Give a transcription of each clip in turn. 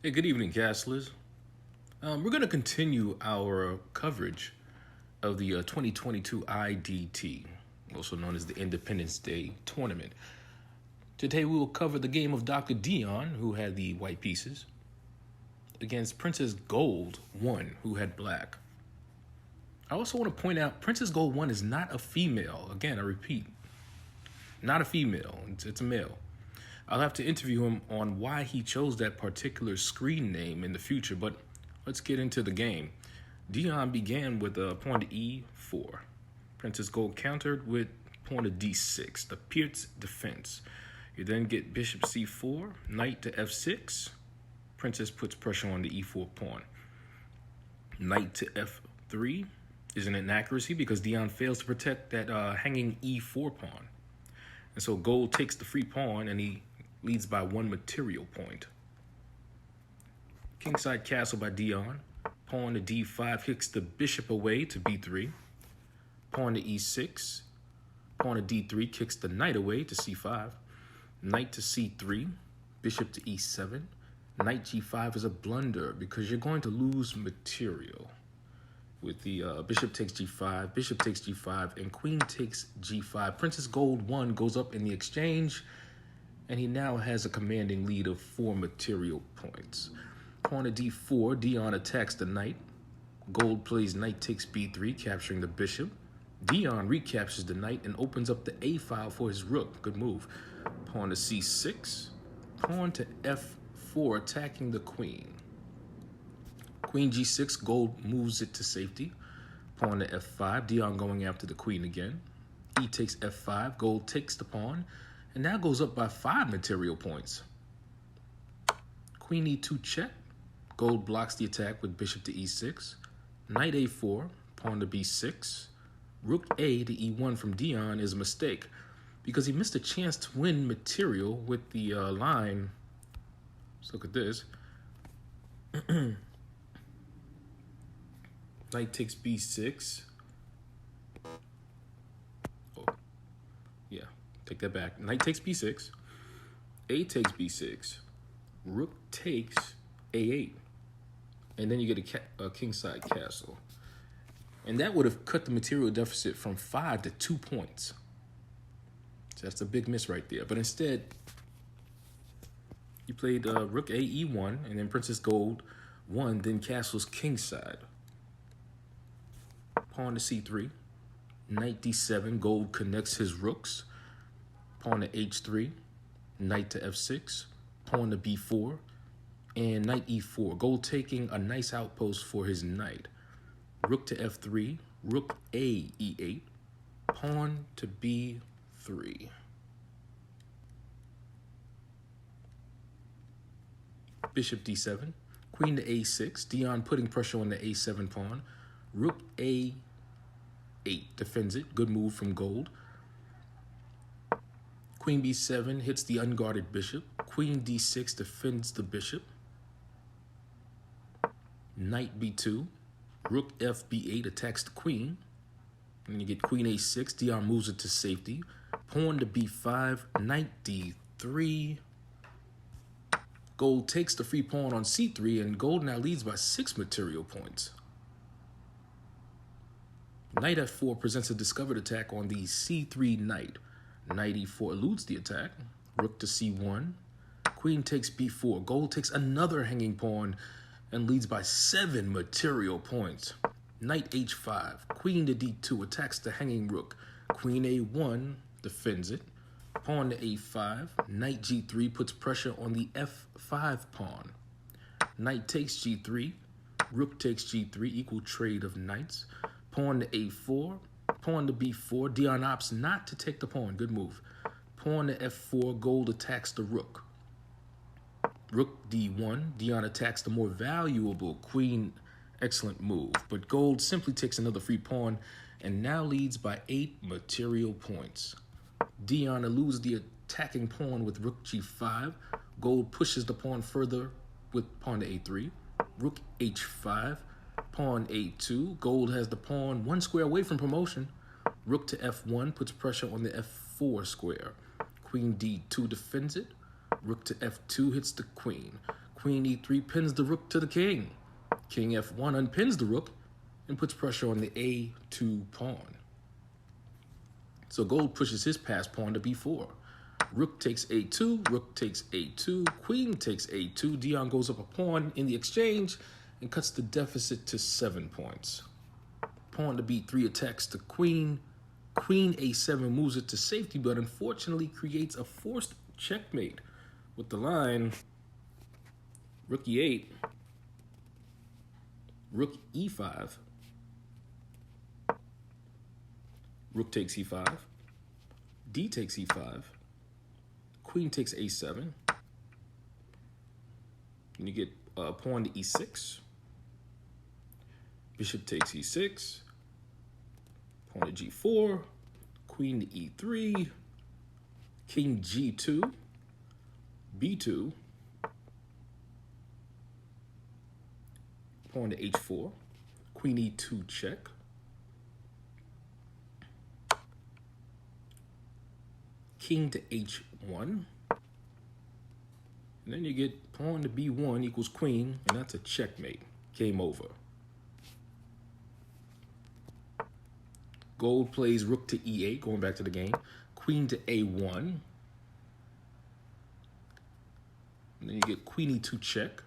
Hey, good evening, Castlers. We're going to continue our coverage of the 2022 IDT, also known as the Independence Day Tournament. Today we will cover the game of Doctordion, who had the white pieces, against PRINCESSGOLD1, who had black. I also want to point out PRINCESSGOLD1 is not a female. Again, I repeat, not a female. It's a male. I'll have to interview him on why he chose that particular screen name in the future, but let's get into the game. Dion began with a pawn to e4. Princess Gold countered with pawn to d6, the Pierce defense. You then get bishop c4, knight to f6. Princess puts pressure on the e4 pawn. Knight to f3 is an inaccuracy because Dion fails to protect that hanging e4 pawn. And so Gold takes the free pawn and he leads by 1 material point. Kingside castle by Dion. Pawn to d5 kicks the bishop away to b3. Pawn to e6. Pawn to d3 kicks the knight away to c5. Knight to c3. Bishop to e7. Knight g5 is a blunder because you're going to lose material. With the bishop takes g5, bishop takes g5, and queen takes g5. PRINCESSGOLD1 goes up in the exchange, and he now has a commanding lead of 4 material points. Pawn to d4, Dion attacks the knight. Gold plays knight takes b3, capturing the bishop. Dion recaptures the knight and opens up the a file for his rook. Good move. Pawn to c6, pawn to f4, attacking the queen. Queen g6, Gold moves it to safety. Pawn to f5, Dion going after the queen again. E takes f5, Gold takes the pawn, and now goes up by 5 material points. Queen e2 check. Gold blocks the attack with bishop to e6. Knight a4, pawn to b6. Rook a to e1 from Dion is a mistake because he missed a chance to win material with the line. Let's look at this. Knight takes b6. Oh, yeah, take that back. Knight takes b6. A takes b6. Rook takes a8. And then you get a kingside castle. And that would have cut the material deficit from 5 to 2 points. So that's a big miss right there. But instead, you played rook a e1, and then PRINCESSGOLD1, then castles kingside. Pawn to c3, knight d7, Gold connects his rooks. Pawn to h3, knight to f6, pawn to b4, and knight e4. Gold taking a nice outpost for his knight. Rook to f3, rook a e8, pawn to b3. Bishop d7, queen to a6, Dion putting pressure on the a7 pawn. Rook a8 defends it. Good move from Gold. Queen b7 hits the unguarded bishop. Queen d6 defends the bishop. Knight b2. Rook f b8 attacks the queen. And you get queen a6. Dion moves it to safety. Pawn to b5. Knight d3. Gold takes the free pawn on c3, and Gold now leads by 6 material points. Knight f4 presents a discovered attack on the c3 knight. Knight e4 eludes the attack. Rook to c1. Queen takes b4. Gold takes another hanging pawn and leads by 7 material points. Knight h5. Queen to d2 attacks the hanging rook. Queen a1 defends it. Pawn to a5. Knight g3 puts pressure on the f5 pawn. Knight takes g3. Rook takes g3, equal trade of knights. Pawn to a4, pawn to b4. Dion opts not to take the pawn. Good move. Pawn to f4. Gold attacks the rook. Rook d1. Dion attacks the more valuable queen. Excellent move. But Gold simply takes another free pawn and now leads by 8 material points. Dion eludes the attacking pawn with rook g5. Gold pushes the pawn further with pawn to a3. Rook h5. Pawn a2. Gold has the pawn 1 square away from promotion. Rook to f1 puts pressure on the f4 square. Queen d2 defends it. Rook to f2 hits the queen. Queen e3 pins the rook to the king. King f1 unpins the rook and puts pressure on the a2 pawn. So gold pushes his passed pawn to b4. Rook takes a2, rook takes a2, queen takes a2. Dion goes up a pawn in the exchange and cuts the deficit to 7 points. Pawn to b3 attacks the queen. Queen a7 moves it to safety, but unfortunately creates a forced checkmate with the line rook e8, rook e5, rook takes e5, d takes e5, queen takes a7, and you get pawn to e6, bishop takes e6, pawn to g4, queen to e3, king g2, b2, pawn to h4, queen e2 check, king to h1, and then you get pawn to b1 equals queen, and that's a checkmate. Game over. Gold plays rook to e8, going back to the game, queen to a1, and then you get queen e2 check.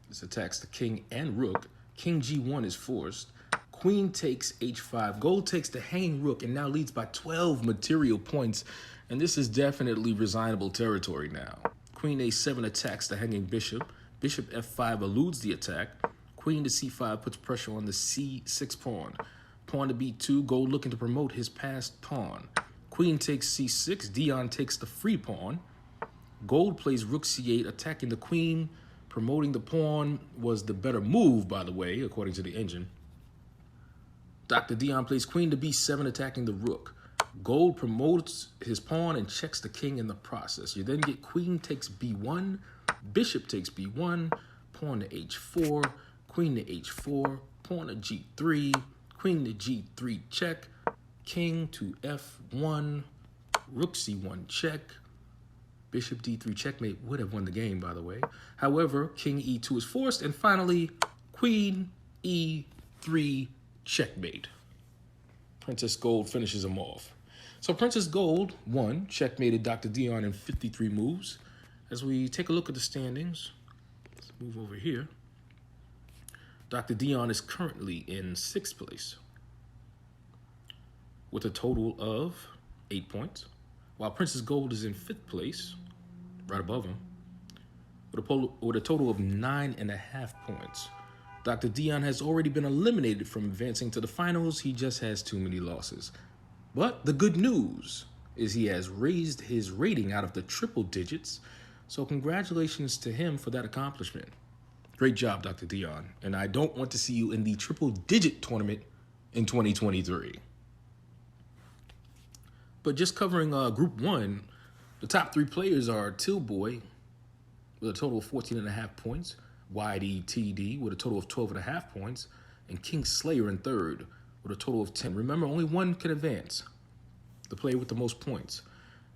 This attacks the king and rook. King g1 is forced. Queen takes h5. Gold takes the hanging rook and now leads by 12 material points. And this is definitely resignable territory now. Queen a7 attacks the hanging bishop. Bishop f5 eludes the attack. Queen to c5 puts pressure on the c6 pawn. Pawn to b2. Gold looking to promote his passed pawn. Queen takes c6. Dion takes the free pawn. Gold plays rook c8, attacking the queen. Promoting the pawn was the better move, by the way, according to the engine. Dr. Dion plays queen to b7, attacking the rook. Gold promotes his pawn and checks the king in the process. You then get queen takes b1, bishop takes b1, pawn to h4, queen to h4, pawn to g3, queen to g3 check, king to f1, rook c1 check. Bishop d3 checkmate would have won the game, by the way. However, king e2 is forced, and finally, queen e3 checkmate. Princess Gold finishes him off. So Princess Gold won, checkmated Dr. Dion in 53 moves. As we take a look at the standings, let's move over here. Dr. Dion is currently in 6th place with a total of 8 points, while Princess Gold is in 5th place, right above him, with a total of 9.5 points. Dr. Dion has already been eliminated from advancing to the finals. He just has too many losses. But the good news is he has raised his rating out of the triple digits. So congratulations to him for that accomplishment. Great job, Dr. Dion. And I don't want to see you in the triple digit tournament in 2023. But just covering Group 1, the top 3 players are Tillboy with a total of 14.5 points, YDTD with a total of 12.5 points, and King Slayer in 3rd with a total of 10. Remember, only one can advance, the player with the most points.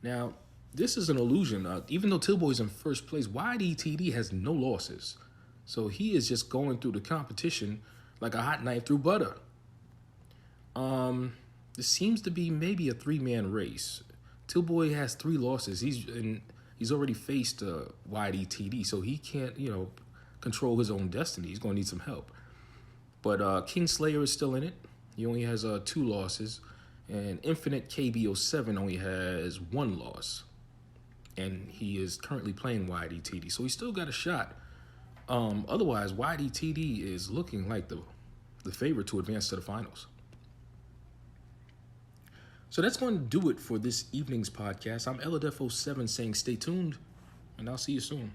Now, this is an illusion. Even though Tillboy is in 1st place, YDTD has no losses. So he is just going through the competition like a hot knife through butter. This seems to be maybe a 3-man race. Tillboy has 3 losses. He's already faced YDTD, so he can't, control his own destiny. He's going to need some help. But King Slayer is still in it. He only has 2 losses, and Infinite KB07 only has 1 loss, and he is currently playing YDTD, so he's still got a shot. Otherwise, YDTD is looking like the favorite to advance to the finals. So that's going to do it for this evening's podcast. I'm Eladef07 saying stay tuned, and I'll see you soon.